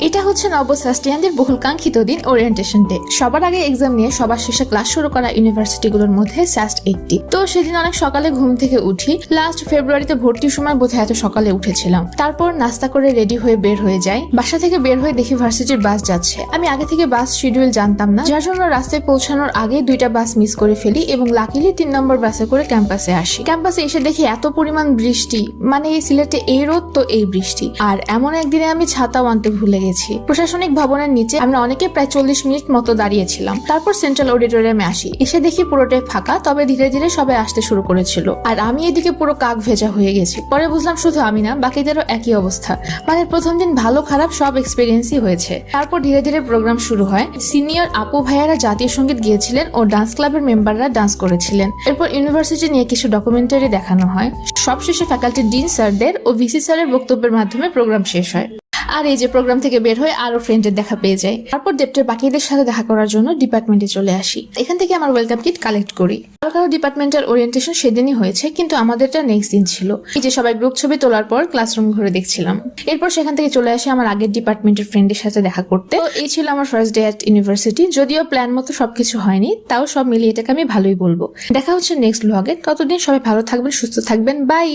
এটা হচ্ছে নবম ফার্স্টিয়ানদের বহুল কাঙ্ক্ষিত দিন, ওরিয়েন্টেশন ডে। সবার আগে এক্সাম নিয়ে সবার শেষে ক্লাস শুরু করা ইউনিভার্সিটিগুলোর মধ্যে সাস্ট একটি। তো সেদিন অনেক সকালে ঘুম থেকে উঠি। লাস্ট ফেব্রুয়ারিতে ভর্তির সময় বোধহয় এত সকালে উঠেছিলাম। তারপর নাস্তা করে রেডি হয়ে বের হয়ে যাই। বাসা থেকে বের হয়ে দেখি ভার্সিটির বাস যাচ্ছে। আমি আগে থেকে বাস শিডিউল জানতাম না, যার জন্য রাস্তায় পৌঁছানোর আগে 2টা বাস মিস করে ফেলি এবং লাকিলি 3 নম্বর বাসে করে ক্যাম্পাসে আসি। ক্যাম্পাসে এসে দেখি এত পরিমাণ বৃষ্টি, মানে এই সিলেটে এই রোদ তো এই বৃষ্টি। আর এমন একদিনে আমি ছাতাও আনতে ভুলে গেছি। প্রশাসনিক ভবনের নিচে আমরা অনেকে প্রায় 40 মিনিট মতো দাঁড়িয়েছিলাম। তারপর সেন্ট্রাল অডিটোরিয়ামে আসি। এসে দেখি পুরোটাই ফাঁকা, তবে ধীরে ধীরে সবাই আসতে শুরু করেছিল। আর আমি এদিকে পুরো কাক ভেজা হয়ে গেছি। পরে বুঝলাম শুধু আমি না, বাকিদেরও একই অবস্থা। মানে প্রথম দিন ভালো খারাপ সব এক্সপিরিয়েন্সই হয়েছে। তারপর ধীরে ধীরে প্রোগ্রাম শুরু হয়। সিনিয়র আপু ভাইয়ারা জাতীয় সঙ্গীত গিয়েছিলেন ও ডান্স ক্লাবের মেম্বাররা ডান্স করেছিলেন। এরপর ইউনিভার্সিটি নিয়ে কিছু ডকুমেন্টারি দেখানো হয়। সবশেষে ফ্যাকাল্টি ডিন স্যারদের ও ভিসি স্যারের বক্তব্যের মাধ্যমে প্রোগ্রাম শেষ হয়। আর এই যে প্রোগ্রাম থেকে বের হয়ে আরো ফ্রেন্ডের দেখা পেয়ে যাই। তারপর ডেপ্টের বাকিদের সাথে দেখা করার জন্য ডিপার্টমেন্টে চলে আসি। এখান থেকে আমার ওয়েলকাম কিট কালেক্ট করি। কারো কারো ডিপার্টমেন্টের ওরিয়েন্টেশন সেদিনই হয়েছে, কিন্তু আমাদেরটা নেক্সট দিন ছিল। এই যে সবাই গ্রুপ ছবি তোলার পর ক্লাসরুম ঘুরে দেখছিলাম। এরপর সেখান থেকে চলে আসি আমার আগের ডিপার্টমেন্টের ফ্রেন্ডের সাথে দেখা করতে। তো এই ছিল আমার ফার্স্ট ডে অ্যাট ইউনিভার্সিটি। যদিও প্ল্যান মতো সবকিছু হয়নি, তাও সব মিলিয়ে এটাকে আমি ভালোই বলবো। দেখা হচ্ছে নেক্সট ব্লগে। ততদিন সবাই ভালো থাকবেন, সুস্থ থাকবেন। বাই।